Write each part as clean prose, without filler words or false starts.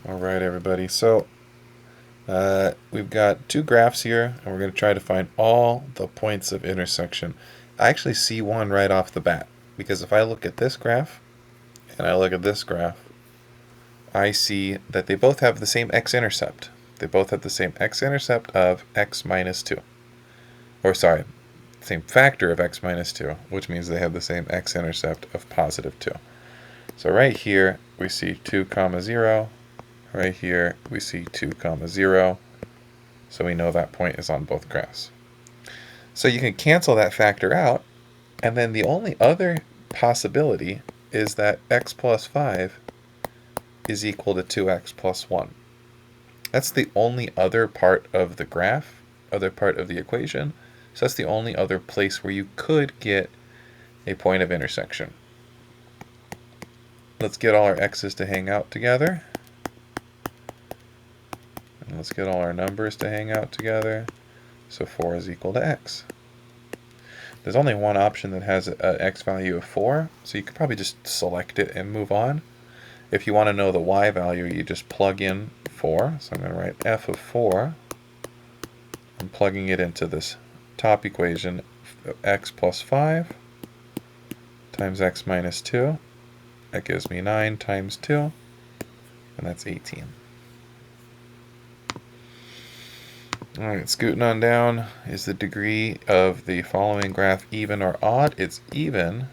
All right, everybody. So we've got two graphs here, and we're going to try to find all the points of intersection. I actually see one right off the bat, because if I look at this graph and I look at this graph, I see that they both have the same x-intercept. They both have the same x-intercept of x minus 2. Or sorry, same factor of x minus 2, which means they have the same x-intercept of positive 2. So right here, we see 2 comma 0. Right here, we see 2 comma 0. So we know that point is on both graphs. So you can cancel that factor out, and then the only other possibility is that x plus 5 is equal to 2x plus 1. That's the only other part of the graph, other part of the equation. So that's the only other place where you could get a point of intersection. Let's get all our x's to hang out together. And let's get all our numbers to hang out together. So 4 is equal to x. There's only one option that has an x value of 4, so you could probably just select it and move on. If you want to know the y value, you just plug in 4. So I'm going to write f of 4. I'm plugging it into this top equation, x plus 5 times x minus 2. That gives me 9 times 2, and that's 18. Alright, scooting on down. Is the degree of the following graph even or odd? It's even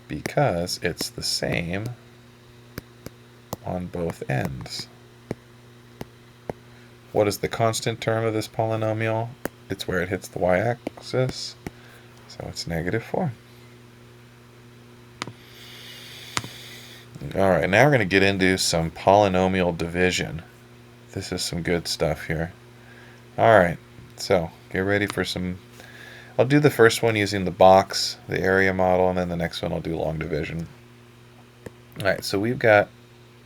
because it's the same on both ends. What is the constant term of this polynomial? It's where it hits the y-axis, so it's negative 4. Alright, now we're going to get into some polynomial division. This is some good stuff here. Alright, so get ready for some. I'll do the first one using the box, the area model, and then the next one I'll do long division. Alright, so we've got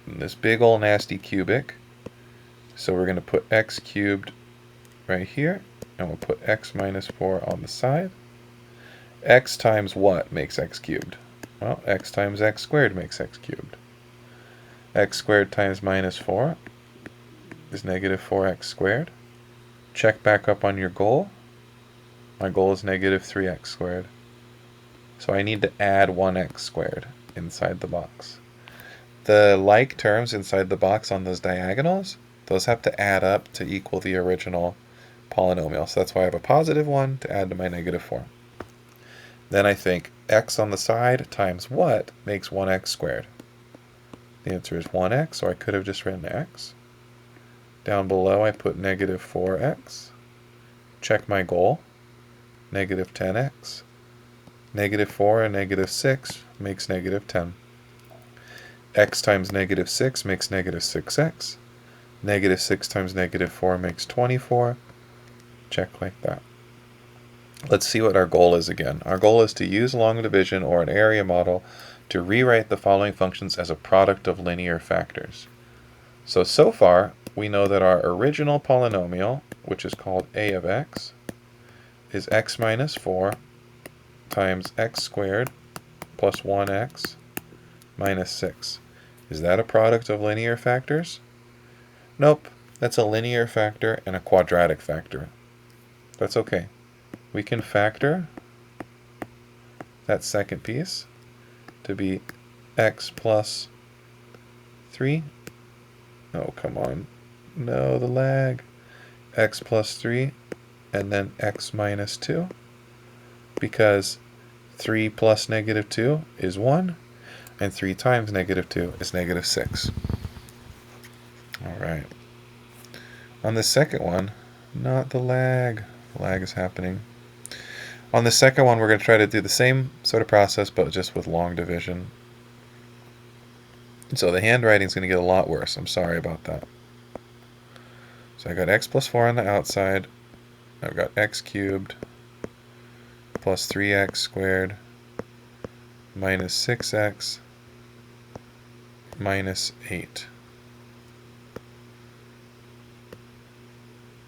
this big old nasty cubic. So we're going to put x cubed right here, and we'll put x minus 4 on the side. X times what makes x cubed? Well, x times x squared makes x cubed. X squared times minus 4 is negative 4x squared. Check back up on your goal. My goal is negative 3x squared. So I need to add 1x squared inside the box. The like terms inside the box on those diagonals, those have to add up to equal the original polynomial. So that's why I have a positive 1 to add to my negative 4. Then I think x on the side times what makes 1x squared? The answer is 1x, so I could have just written x. Down below I put negative 4x. Check my goal. Negative 10x. Negative 4 and negative 6 makes negative 10. X times negative 6 makes negative 6x. Negative 6 times negative 4 makes 24. Check like that. Let's see what our goal is again. Our goal is to use long division or an area model to rewrite the following functions as a product of linear factors. So far, we know that our original polynomial, which is called a of x, is x minus 4 times x squared plus 1x minus 6. Is that a product of linear factors? Nope, that's a linear factor and a quadratic factor. That's okay. We can factor that second piece to be x plus 3. Oh, come on. No, the lag. X plus 3, and then x minus 2, because 3 plus negative 2 is 1, and 3 times negative 2 is negative 6. Alright. On the second one, not the lag. The lag is happening. On the second one, we're going to try to do the same sort of process, but just with long division. So the handwriting is going to get a lot worse. I'm sorry about that. So I got x plus 4 on the outside. I've got x cubed plus 3x squared minus 6x minus 8.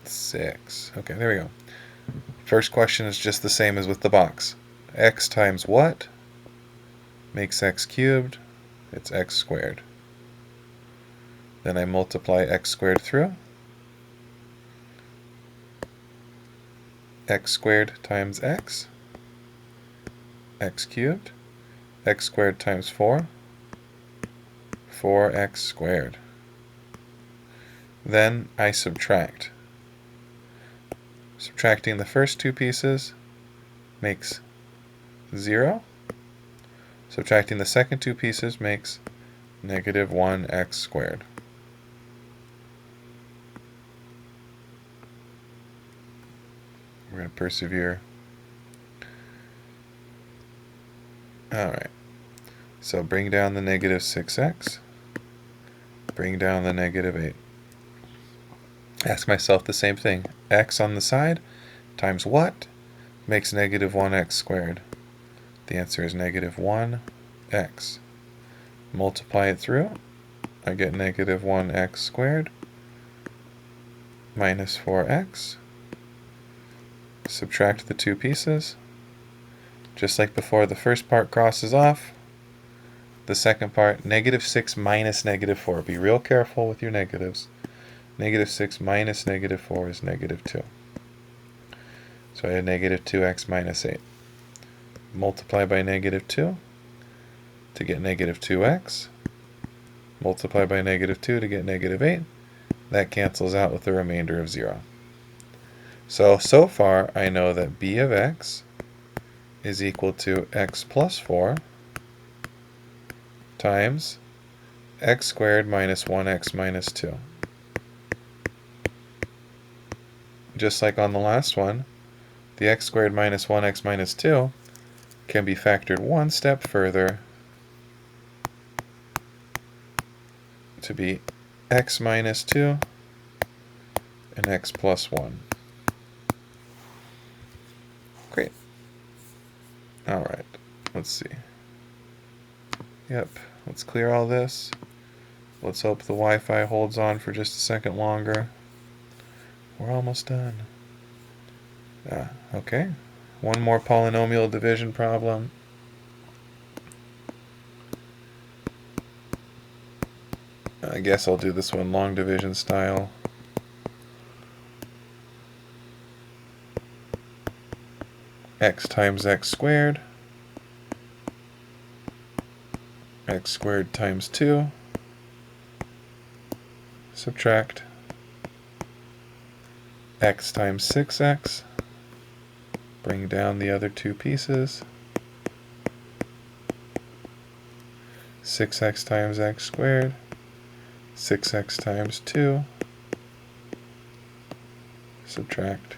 6. Okay, there we go. First question is just the same as with the box. X times what makes x cubed? It's x squared. Then I multiply x squared through. X squared times x cubed. X squared times 4, 4x squared. Then I subtract. Subtracting the first two pieces makes 0. Subtracting the second two pieces makes negative 1x squared. We're going to persevere. Alright, so bring down the negative 6x, bring down the negative 8. Ask myself the same thing. X on the side times what makes negative 1x squared? The answer is negative 1x. Multiply it through. I get negative 1x squared minus 4x. Subtract the two pieces. Just like before, the first part crosses off. The second part, negative 6 minus negative 4. Be real careful with your negatives. Negative 6 minus negative 4 is negative 2. So I had negative 2x minus 8. Multiply by negative 2 to get negative 2x. Multiply by negative 2 to get negative 8. That cancels out with the remainder of 0. So far I know that b of x is equal to x plus 4 times x squared minus 1x minus 2. Just like on the last one, the x squared minus 1x minus 2 can be factored one step further to be x minus 2 and x plus 1. Great. Alright, let's see. Yep, let's clear all this. Let's hope the Wi-Fi holds on for just a second longer. We're almost done. Okay. One more polynomial division problem. I guess I'll do this one long division style. X times x squared. X squared times 2. Subtract x times 6x. Bring down the other two pieces. 6x times x squared. 6x times 2. Subtract.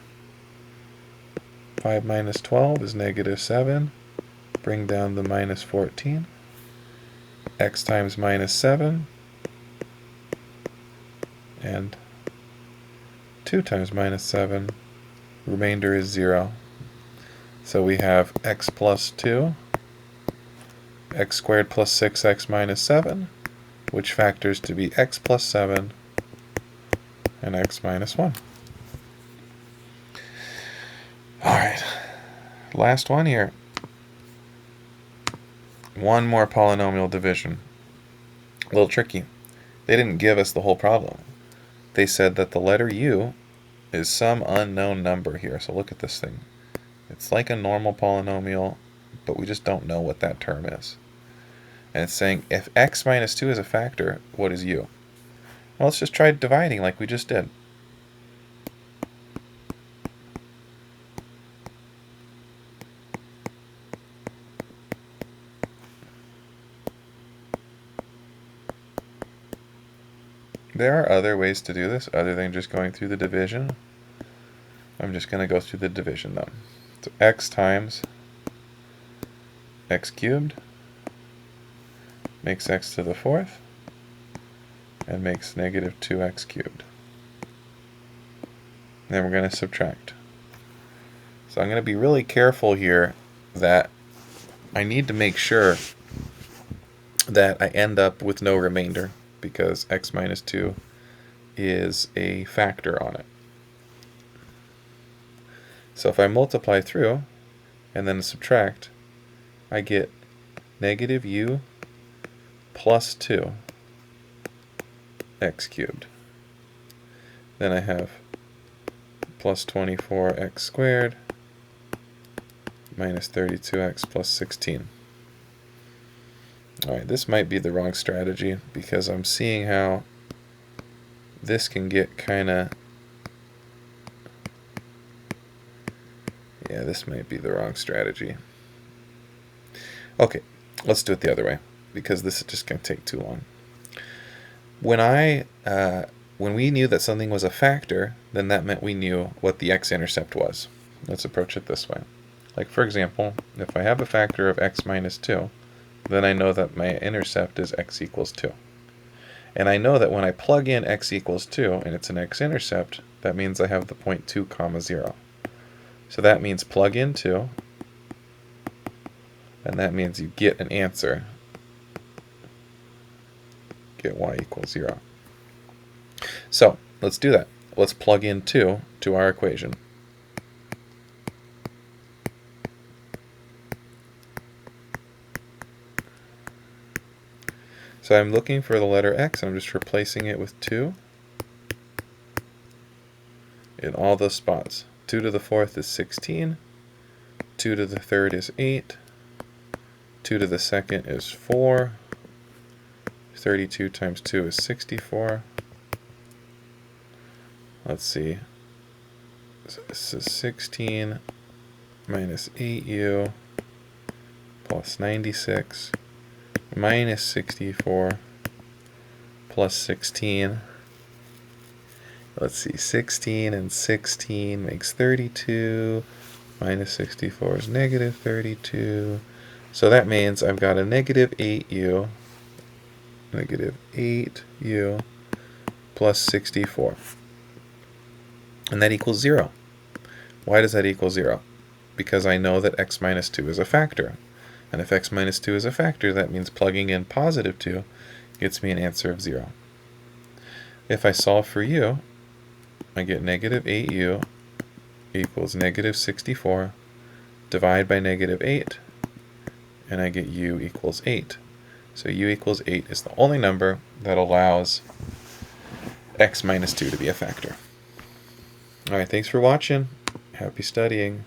5 minus 12 is negative 7. Bring down the minus 14. X times minus 7. And 2 times minus 7. Remainder is 0. So we have x plus 2, x squared plus 6x minus 7, which factors to be x plus 7 and x minus 1. Alright, last one here. One more polynomial division. A little tricky. They didn't give us the whole problem. They said that the letter u is some unknown number here. So look at this thing. It's like a normal polynomial, but we just don't know what that term is. And it's saying if x minus 2 is a factor, what is u? Well, let's just try dividing like we just did. There are other ways to do this other than just going through the division. I'm just going to go through the division though. So x times x cubed makes x to the 4th and makes negative 2x cubed. Then we're going to subtract. So I'm going to be really careful here that I need to make sure that I end up with no remainder because x minus 2 is a factor on it. So if I multiply through and then subtract, I get negative u plus 2. x cubed. Then I have plus 24x squared minus 32x plus 16. Alright, this might be the wrong strategy because I'm seeing how this can get kind of... Yeah, this might be the wrong strategy. Okay, let's do it the other way because this is just going to take too long. When we knew that something was a factor, then that meant we knew what the x-intercept was. Let's approach it this way. Like, for example, if I have a factor of x minus 2, then I know that my intercept is x equals 2. And I know that when I plug in x equals 2, and it's an x-intercept, that means I have the point 2 comma 0. So that means plug in 2, and that means you get an answer. Get y equals 0. So let's do that. Let's plug in 2 to our equation. So I'm looking for the letter x, and I'm just replacing it with 2 in all those spots. 2 to the 4th is 16, 2 to the 3rd is 8, 2 to the 2nd is 4, 32 times 2 is 64. Let's see. So this is 16 minus 8u plus 96 minus 64 plus 16. Let's see, 16 and 16 makes 32, minus 64 is negative 32. So that means I've got a negative 8u plus 64. And that equals 0. Why does that equal 0? Because I know that x minus 2 is a factor. And if x minus 2 is a factor, that means plugging in positive 2 gets me an answer of 0. If I solve for u, I get negative 8u equals negative 64, divide by negative 8, and I get u equals 8. So u equals 8 is the only number that allows x minus 2 to be a factor. Alright, thanks for watching. Happy studying.